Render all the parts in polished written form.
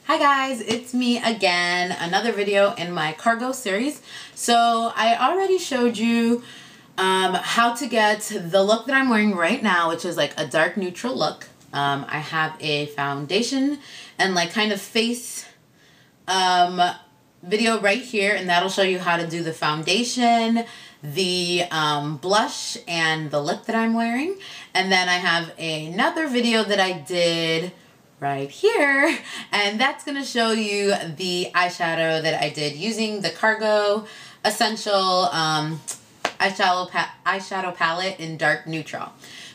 Hi guys, it's me again, another video in my cargo series. So I already showed you how to get the look that I'm wearing right now, which is like a dark neutral look. I have a foundation and like kind of face video right here, and that'll show you how to do the foundation, the blush, and the lip that I'm wearing. And then I have another video that I did right here, and that's going to show you the eyeshadow that I did using the Cargo Essential eyeshadow palette in dark neutral.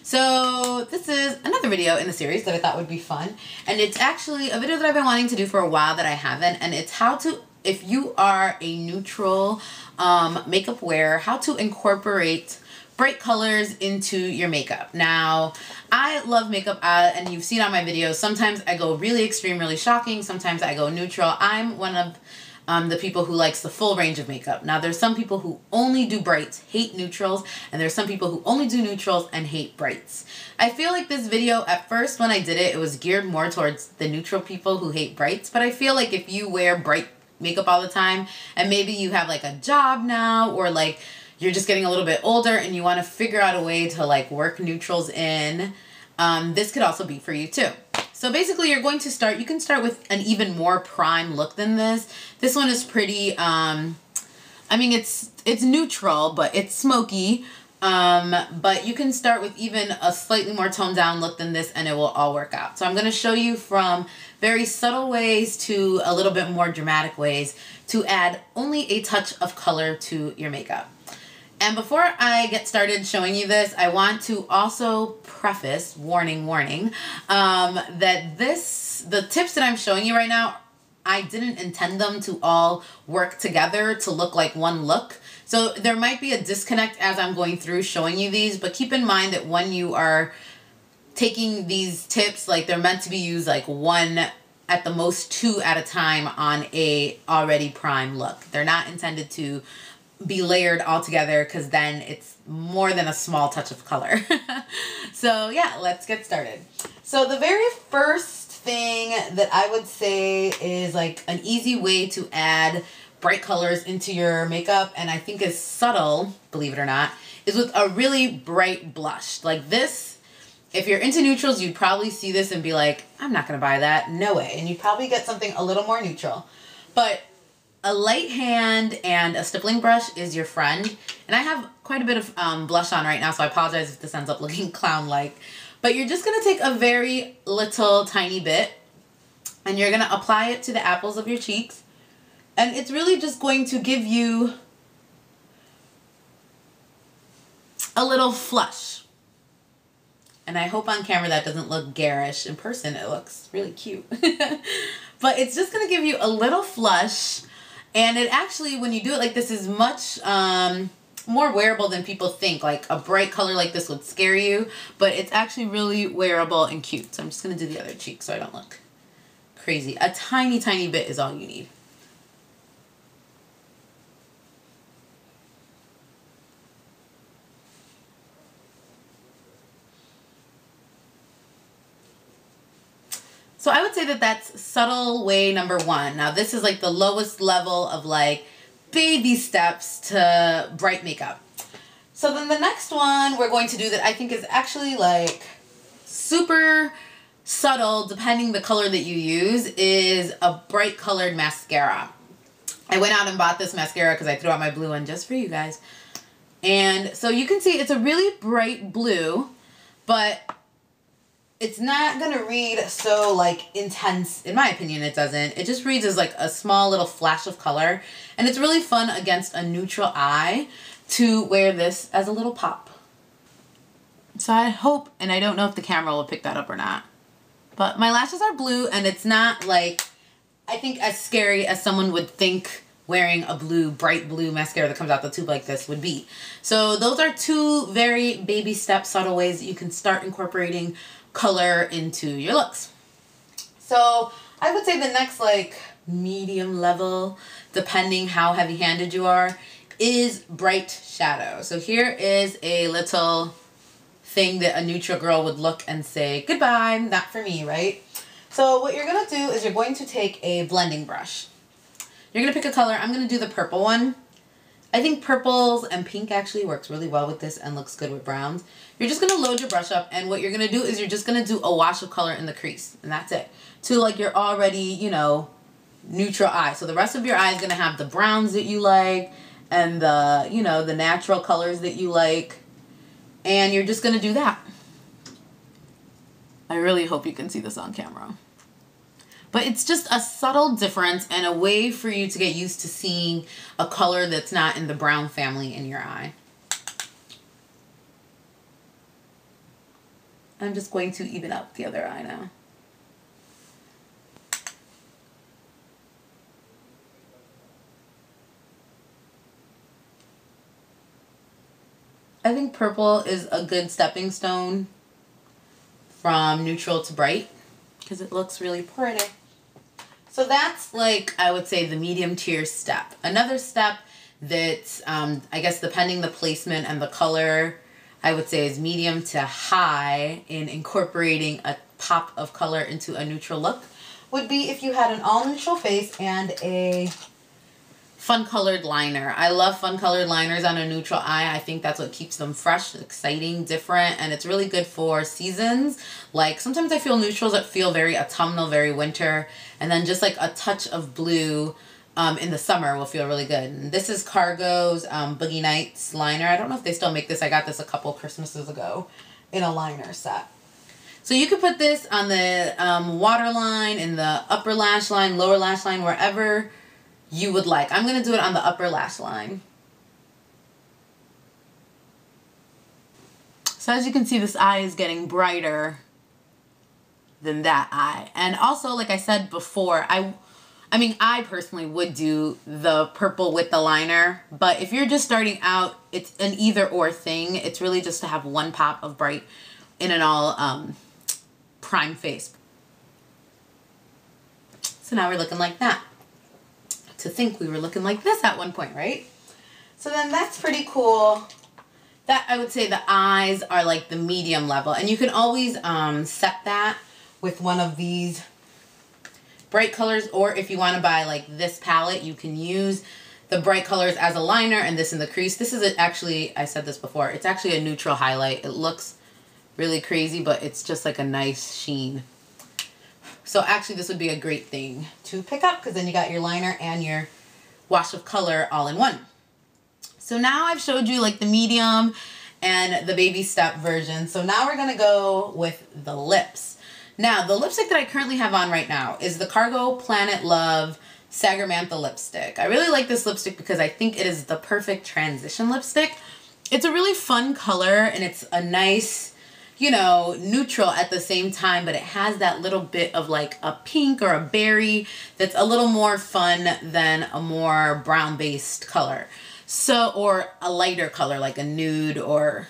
So this is another video in the series that I thought would be fun, and it's actually a video that I've been wanting to do for a while that I haven't, and it's how to, if you are a neutral makeup wearer, how to incorporate bright colors into your makeup. Now, I love makeup, and you've seen on my videos, sometimes I go really extreme, really shocking, sometimes I go neutral. I'm one of the people who likes the full range of makeup. Now, there's some people who only do brights, hate neutrals, and there's some people who only do neutrals and hate brights. I feel like this video, at first when I did it, it was geared more towards the neutral people who hate brights, but I feel like if you wear bright makeup all the time, and maybe you have like a job now, or like you're just getting a little bit older and you want to figure out a way to like work neutrals in, this could also be for you too. So basically you're going to start, you can start with an even more prime look than this. This one is pretty, I mean it's neutral, but it's smoky. But you can start with even a slightly more toned down look than this and it will all work out. So I'm going to show you from very subtle ways to a little bit more dramatic ways to add only a touch of color to your makeup. And before I get started showing you this, I want to also preface, warning, that the tips that I'm showing you right now, I didn't intend them to all work together to look like one look. So there might be a disconnect as I'm going through showing you these, but keep in mind that when you are taking these tips, like they're meant to be used like one, at the most two at a time on a already prime look. They're not intended to be layered all together, because then it's more than a small touch of color. So yeah, let's get started. So the very first thing that I would say is like an easy way to add bright colors into your makeup, and I think is subtle, believe it or not, is with a really bright blush. Like this, if you're into neutrals, you'd probably see this and be like, I'm not gonna buy that, no way. And you'd probably get something a little more neutral. But a light hand and a stippling brush is your friend. And I have quite a bit of blush on right now, so I apologize if this ends up looking clown-like. But you're just gonna take a very little tiny bit and you're gonna apply it to the apples of your cheeks. And it's really just going to give you a little flush. And I hope on camera that doesn't look garish. In person, it looks really cute. But it's just gonna give you a little flush. And it actually, when you do it like this, is much more wearable than people think. Like a bright color like this would scare you, but it's actually really wearable and cute. So I'm just gonna do the other cheek so I don't look crazy. A tiny, tiny bit is all you need. So I would say that that's subtle way number one. Now this is like the lowest level of like baby steps to bright makeup. So then the next one we're going to do that I think is actually like super subtle, depending the color that you use, is a bright colored mascara. I went out and bought this mascara because I threw out my blue one just for you guys. And so you can see it's a really bright blue, but it's not gonna read so like intense. In my opinion, it doesn't. It just reads as like a small little flash of color. And it's really fun against a neutral eye to wear this as a little pop. So I hope, and I don't know if the camera will pick that up or not, but my lashes are blue, and it's not like, I think, as scary as someone would think wearing a blue, bright blue mascara that comes out the tube like this would be. So those are two very baby step subtle ways that you can start incorporating color into your looks. So I would say the next like medium level, depending how heavy handed you are, is bright shadow. So here is a little thing that a neutral girl would look and say, goodbye, not for me, right? So what you're going to do is you're going to take a blending brush. You're going to pick a color. I'm going to do the purple one. I think purples and pink actually works really well with this and looks good with browns. You're just going to load your brush up, and what you're going to do is you're just going to do a wash of color in the crease, and that's it. To like your already, you know, neutral eye. So the rest of your eye is going to have the browns that you like and the, you know, the natural colors that you like. And you're just going to do that. I really hope you can see this on camera. But it's just a subtle difference and a way for you to get used to seeing a color that's not in the brown family in your eye. I'm just going to even up the other eye now. I think purple is a good stepping stone from neutral to bright because it looks really pretty. So that's like, I would say, the medium tier step. Another step that, I guess depending the placement and the color, I would say is medium to high in incorporating a pop of color into a neutral look would be if you had an all neutral face and a fun colored liner. I love fun colored liners on a neutral eye. I think that's what keeps them fresh, exciting, different, and it's really good for seasons. Like sometimes I feel neutrals that feel very autumnal, very winter, and then just like a touch of blue in the summer will feel really good. And this is Cargo's Boogie Nights liner. I don't know if they still make this. I got this a couple Christmases ago in a liner set. So you could put this on the waterline, in the upper lash line, lower lash line, wherever you would like. I'm going to do it on the upper lash line. So as you can see, this eye is getting brighter than that eye. And also, like I said before, I mean, I personally would do the purple with the liner, but if you're just starting out, it's an either or thing. It's really just to have one pop of bright in an all prime face. So now we're looking like that. To think we were looking like this at one point, right? So then that's pretty cool. That, I would say, the eyes are like the medium level, and you can always set that with one of these bright colors, or if you want to buy like this palette, you can use the bright colors as a liner and this in the crease. This is actually, I said this before, it's actually a neutral highlight. It looks really crazy, but it's just like a nice sheen. So actually this would be a great thing to pick up because then you got your liner and your wash of color all in one. So now I've showed you like the medium and the baby step version. So now we're going to go with the lips. Now the lipstick that I currently have on right now is the Cargo Planet Love Sagarmantha lipstick. I really like this lipstick because I think it is the perfect transition lipstick. It's a really fun color and it's a nice, you know, neutral at the same time, but it has that little bit of like a pink or a berry that's a little more fun than a more brown based color. So, or a lighter color like a nude or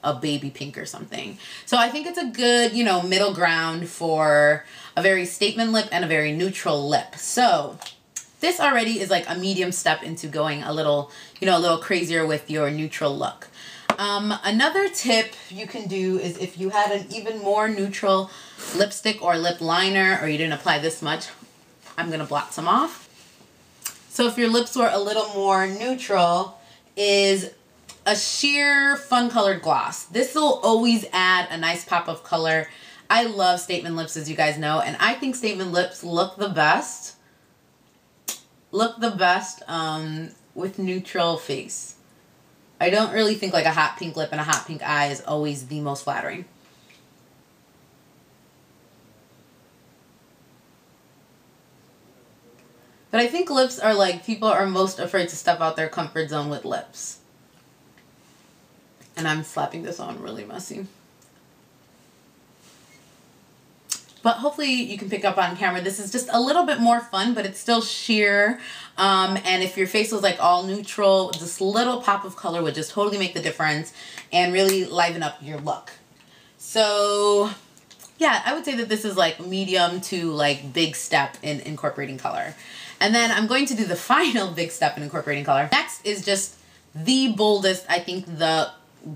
a baby pink or something. So I think it's a good, you know, middle ground for a very statement lip and a very neutral lip. So this already is like a medium step into going a little, you know, a little crazier with your neutral look. Another tip you can do is if you had an even more neutral lipstick or lip liner, or you didn't apply this much, I'm going to blot some off. So if your lips were a little more neutral, is a sheer fun colored gloss. This will always add a nice pop of color. I love statement lips, as you guys know, and I think statement lips look the best. With neutral face. I don't really think like a hot pink lip and a hot pink eye is always the most flattering. But I think lips are like, people are most afraid to step out their comfort zone with lips. And I'm slapping this on really messy. But hopefully you can pick up on camera. This is just a little bit more fun, but it's still sheer. And if your face was like all neutral, this little pop of color would just totally make the difference and really liven up your look. So yeah, I would say that this is like medium to like big step in incorporating color. And then I'm going to do the final big step in incorporating color. Next is just the boldest, I think the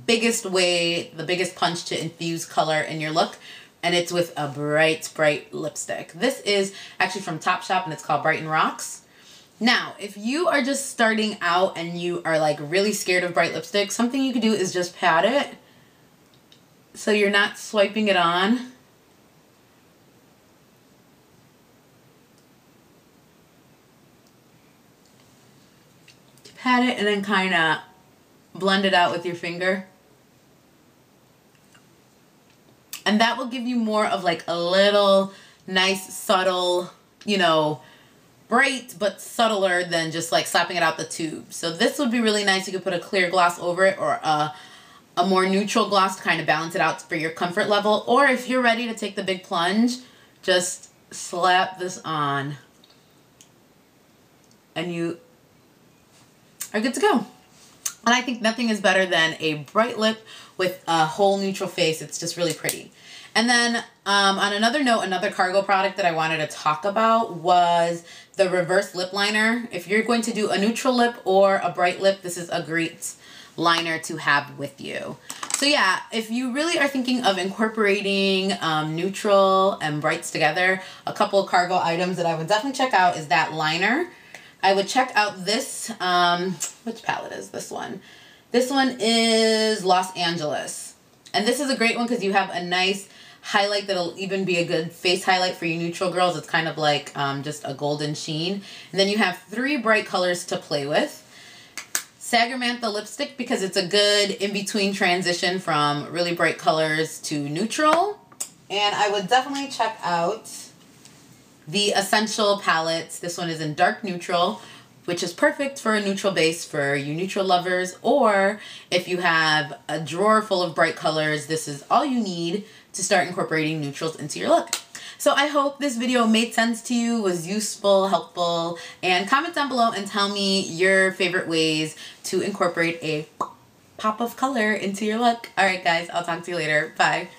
biggest way, the biggest punch to infuse color in your look and it's with a bright lipstick. This is actually from Topshop, and it's called Brighton Rocks. Now, if you are just starting out and you are like really scared of bright lipstick, something you could do is just pat it so you're not swiping it on. Pat it and then kind of blend it out with your finger. And that will give you more of like a little nice, subtle, you know, bright but subtler than just like slapping it out the tube. So this would be really nice. You could put a clear gloss over it, or a more neutral gloss to kind of balance it out for your comfort level. Or if you're ready to take the big plunge, just slap this on and you are good to go. And I think nothing is better than a bright lip with a whole neutral face. It's just really pretty. And then on another note, another Cargo product that I wanted to talk about was the reverse lip liner. If you're going to do a neutral lip or a bright lip, this is a great liner to have with you. So yeah, if you really are thinking of incorporating neutral and brights together, a couple of Cargo items that I would definitely check out is that liner. I would check out this, which palette is this one? This one is Los Angeles. And this is a great one because you have a nice highlight that'll even be a good face highlight for you neutral girls. It's kind of like just a golden sheen. And then you have 3 bright colors to play with. Sagarmantha lipstick, because it's a good in-between transition from really bright colors to neutral. And I would definitely check out the Essential palettes. This one is in dark neutral, which is perfect for a neutral base for you neutral lovers. Or if you have a drawer full of bright colors, this is all you need to start incorporating neutrals into your look. So I hope this video made sense to you, was useful, helpful, and comment down below and tell me your favorite ways to incorporate a pop of color into your look. All right, guys, I'll talk to you later. Bye.